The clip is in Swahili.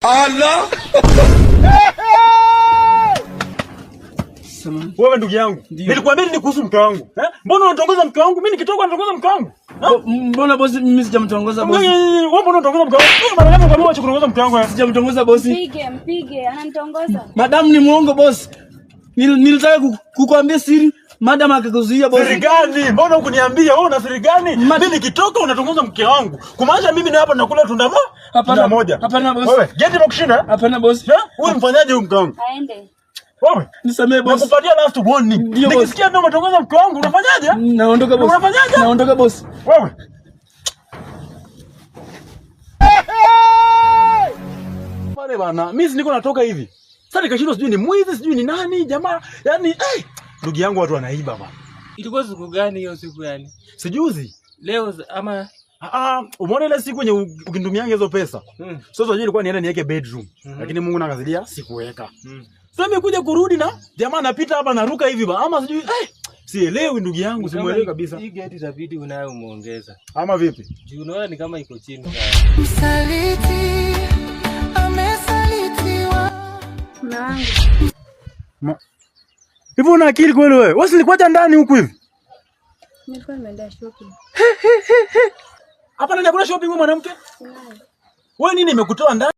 Allah. Wewe ndugu yangu, nilikwambia ni kuhusu mke wangu. Mbona unatongoza mke wangu? Mimi nikitoka natongoza mke wangu. Mbona bosi mimi sijamtongoza bosi? Wewe mbona unatongoza mke wangu? Mara ngapi kwa mimi kutongoza mke wangu? Sijamtongoza bosi. Mpige, ananitongoza. Madam ni muongo bosi. Nilitaka kukuambia siri, madam akakuzuia bosi. Siri gani? Mbona hukuniambia wewe una siri gani? Mimi nikitoka unatongoza mke wangu. Kumaanisha mimi na hapa nakula tunda moja. Hapana bosi. Wewe, geti imekushinda? Hapana bosi. Wewe mfanyaje huyu mke wangu? Aende. Wewe, nisamee bosi. Nakupatia last warning. Nikisikia ndio unatongoza mke wangu unafanyaje? Naondoka bosi. Unafanyaje? Naondoka bosi. Wewe. Pale bana, mimi niko natoka hivi. Sasa nikashindwa sijui ni mwizi, sijui ni nani, jamaa. Yaani, ndugu yangu watu wanaiba bana. Ilikuwa siku gani hiyo siku yani? Sijuzi. Leo ama umeona ile siku yenye ukinitumianga hizo pesa. Sasa unajua ilikuwa nienda niweke bedroom. Lakini Mungu nakazidia sikuweka. Sasa nimekuja kurudi na jamaa anapita hapa naruka hivi ba. Ama sijui sielewi ndugu yangu, simuelewi kabisa. Hii geti itabidi unayo umeongeza. Ama vipi? Juu unaona ni kama iko chini sana. Msaliti amesalitiwa. Hivi una akili kweli wewe? Wewe silikuacha ndani huku hivi? Nilikuwa nimeenda shopping. Hapa nenda kuna shopping wewe mwanamke? Wewe nini imekutoa ndani?